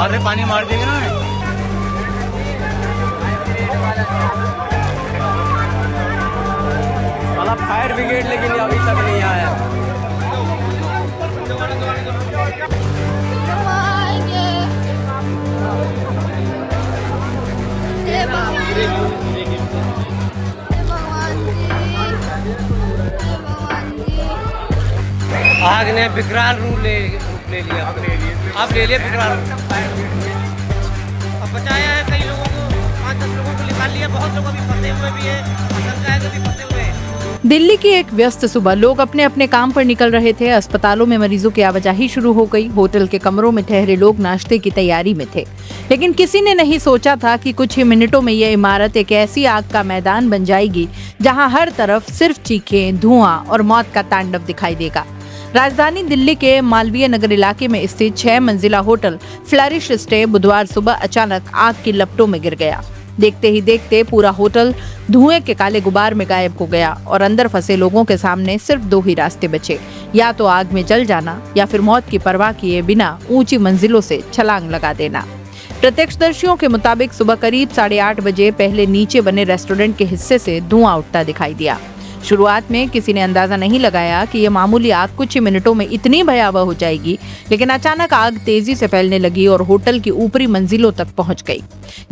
अरे पानी मार देंगे ना। साला फायर ब्रिगेड लेकिन अभी तक नहीं आया। आग ने विकराल रूप ले लिया। आप ले लिए विकराल रूप। अब बचाया है कई लोगों को, 5-10 लोगों को निकाल लिया। बहुत लोग अभी फंसे हुए भी हैं, आशंका है कि फंसे हुए हैं। दिल्ली की एक व्यस्त सुबह, लोग अपने अपने काम पर निकल रहे थे। अस्पतालों में मरीजों की आवाजाही शुरू हो गई। होटल के कमरों में ठहरे लोग नाश्ते की तैयारी में थे, लेकिन किसी ने नहीं सोचा था कि कुछ ही मिनटों में यह इमारत एक ऐसी आग का मैदान बन जाएगी जहां हर तरफ सिर्फ चीखें, धुआं और मौत का तांडव दिखाई देगा। राजधानी दिल्ली के मालवीय नगर इलाके में स्थित 6 मंजिला होटल फ्लरिश स्टे बुधवार सुबह अचानक आग की लपटों में गिर गया। देखते ही देखते पूरा होटल धुएं के काले गुबार में गायब हो गया और अंदर फंसे लोगों के सामने सिर्फ 2 ही रास्ते बचे, या तो आग में जल जाना या फिर मौत की परवाह किए बिना ऊंची मंजिलों से छलांग लगा देना। प्रत्यक्षदर्शियों के मुताबिक सुबह करीब 8:30 बजे पहले नीचे बने रेस्टोरेंट के हिस्से से धुआं उठता दिखाई दिया। शुरुआत में किसी ने अंदाजा नहीं लगाया कि यह मामूली आग कुछ ही मिनटों में इतनी भयावह हो जाएगी, लेकिन अचानक आग तेजी से फैलने लगी और होटल की ऊपरी मंजिलों तक पहुंच गई।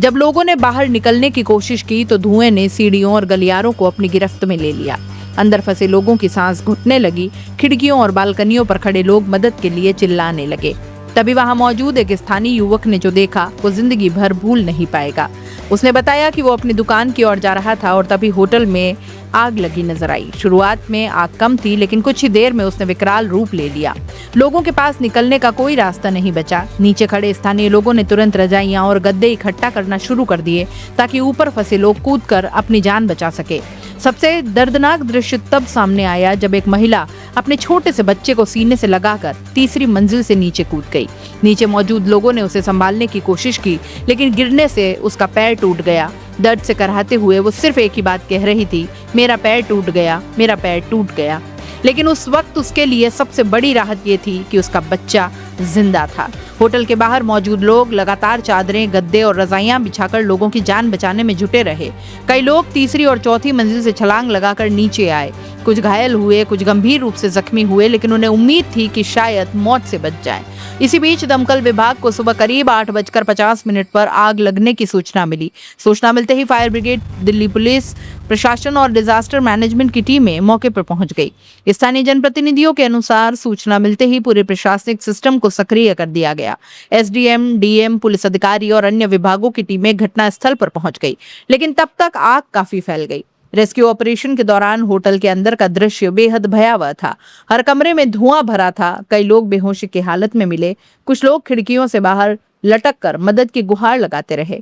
जब लोगों ने बाहर निकलने की कोशिश की तो धुएं ने सीढ़ियों और गलियारों को अपनी गिरफ्त में ले लिया। अंदर फंसे लोगों की सांस घुटने लगी। खिड़कियों और बालकनियों पर खड़े लोग मदद के लिए चिल्लाने लगे। तभी वहां मौजूद एक स्थानीय युवक ने जो देखा वो जिंदगी भर भूल नहीं पाएगा। उसने बताया कि वो अपनी दुकान की ओर जा रहा था और तभी होटल में आग लगी नजर आई। शुरुआत में आग कम थी, लेकिन कुछ ही देर में उसने विकराल रूप ले लिया। लोगों के पास निकलने का कोई रास्ता नहीं बचा। नीचे खड़े स्थानीय लोगों ने तुरंत रजाइयां और गद्दे इकट्ठा करना शुरू कर दिए ताकि ऊपर फंसे लोग कूदकर अपनी जान बचा सके। सबसे दर्दनाक दृश्य तब सामने आया जब एक महिला अपने छोटे से बच्चे को सीने से लगाकर तीसरी मंजिल से नीचे कूद गई। नीचे मौजूद लोगों ने उसे संभालने की कोशिश की, लेकिन गिरने से उसका पैर टूट गया। दर्द से कराहते हुए वो सिर्फ एक ही बात कह रही थी, मेरा पैर टूट गया, मेरा पैर टूट गया। लेकिन उस वक्त उसके लिए सबसे बड़ी राहत ये थी कि उसका बच्चा जिंदा था। होटल के बाहर मौजूद लोग लगातार चादरें, गद्दे और रजाइयां बिछाकर लोगों की जान बचाने में जुटे रहे। कई लोग तीसरी और चौथी मंजिल से छलांग लगाकर नीचे आए। कुछ घायल हुए, कुछ गंभीर रूप से जख्मी हुए, लेकिन उन्हें उम्मीद थी कि शायद मौत से बच जाएं। इसी बीच दमकल विभाग को सुबह करीब 8:50 पर आग लगने की सूचना मिली। सूचना मिलते ही फायर ब्रिगेड, दिल्ली पुलिस प्रशासन और डिजास्टर मैनेजमेंट की टीमें मौके पर पहुंच गई। स्थानीय जनप्रतिनिधियों के अनुसार सूचना मिलते ही पूरे प्रशासनिक सिस्टम को सक्रिय कर दिया गया। एसडीएम, डीएम, पुलिस अधिकारी और अन्य विभागों की टीमें घटनास्थल पर पहुंच गई, लेकिन तब तक आग काफी फैल गई। रेस्क्यू ऑपरेशन के दौरान होटल के अंदर का दृश्य बेहद भयावह था। हर कमरे में धुआं भरा था। कई लोग बेहोशी की हालत में मिले। कुछ लोग खिड़कियों से बाहर लटक कर मदद की गुहार लगाते रहे।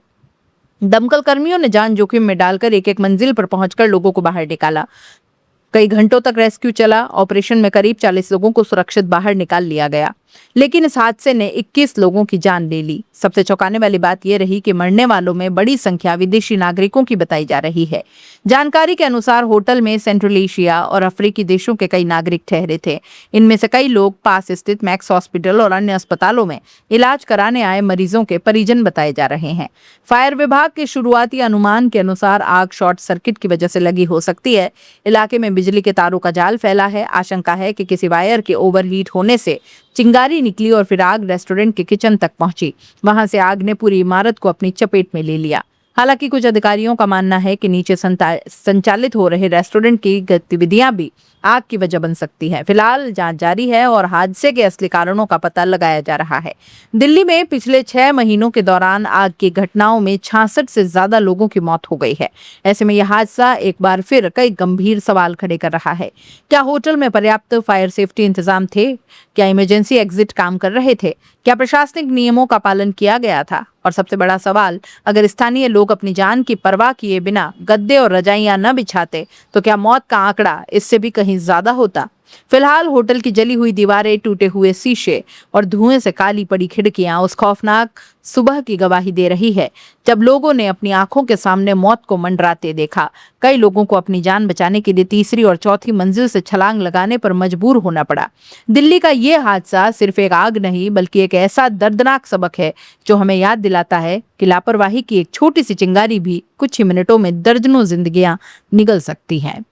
दमकल कर्मियों ने जान जोखिम में डालकर एक एक मंजिल पर पहुंचकर लोगों को बाहर निकाला। कई घंटों तक रेस्क्यू चला। ऑपरेशन में करीब 40 लोगों को सुरक्षित बाहर निकाल लिया गया, लेकिन इस हादसे ने 21 लोगों की जान ले ली। सबसे चौंकाने वाली बात यह रही कि मरने वालों में बड़ी संख्या विदेशी नागरिकों की बताई जा रही है। जानकारी के अनुसार होटल में सेंट्रल एशिया और अफ्रीकी देशों के कई नागरिक ठहरे थे। इनमें से कई लोग पास स्थित मैक्स हॉस्पिटल और अन्य अस्पतालों में इलाज कराने आए मरीजों के परिजन बताए जा रहे हैं। फायर विभाग के शुरुआती अनुमान के अनुसार आग शॉर्ट सर्किट की वजह से लगी हो सकती है। इलाके में बिजली के तारों का जाल फैला है। आशंका है कि किसी वायर के ओवरहीट होने से चिंगारी निकली और फिर आग रेस्टोरेंट के किचन तक पहुंची। वहां से आग ने पूरी इमारत को अपनी चपेट में ले लिया। हालांकि कुछ अधिकारियों का मानना है कि नीचे संचालित हो रहे रेस्टोरेंट की गतिविधियां भी आग की वजह बन सकती है। फिलहाल जांच जारी है और हादसे के असली कारणों का पता लगाया जा रहा है। दिल्ली में पिछले 6 महीनों के दौरान आग की घटनाओं में 66 से ज्यादा लोगों की मौत हो गई है। ऐसे में यह हादसा एक बार फिर कई गंभीर सवाल खड़े कर रहा है। क्या होटल में पर्याप्त फायर सेफ्टी इंतजाम थे? क्या इमरजेंसी एग्जिट काम कर रहे थे? क्या प्रशासनिक नियमों का पालन किया गया था? और सबसे बड़ा सवाल, अगर स्थानीय लोग अपनी जान की परवाह किए बिना गद्दे और रजाइयां न बिछाते तो क्या मौत का आंकड़ा इससे भी कहीं ज्यादा होता? फिलहाल होटल की जली हुई दीवारें, टूटे हुए शीशे और धुएं से काली पड़ी खिड़कियां उस खौफनाक सुबह की गवाही दे रही है जब लोगों ने अपनी आंखों के सामने मौत को मंडराते देखा। कई लोगों को अपनी जान बचाने के लिए तीसरी और चौथी मंजिल से छलांग लगाने पर मजबूर होना पड़ा। दिल्ली का ये हादसा सिर्फ एक आग नहीं बल्कि एक ऐसा दर्दनाक सबक है जो हमें याद दिलाता है कि लापरवाही की एक छोटी सी चिंगारी भी कुछ ही मिनटों में दर्जनों जिंदगियां निगल सकती हैं।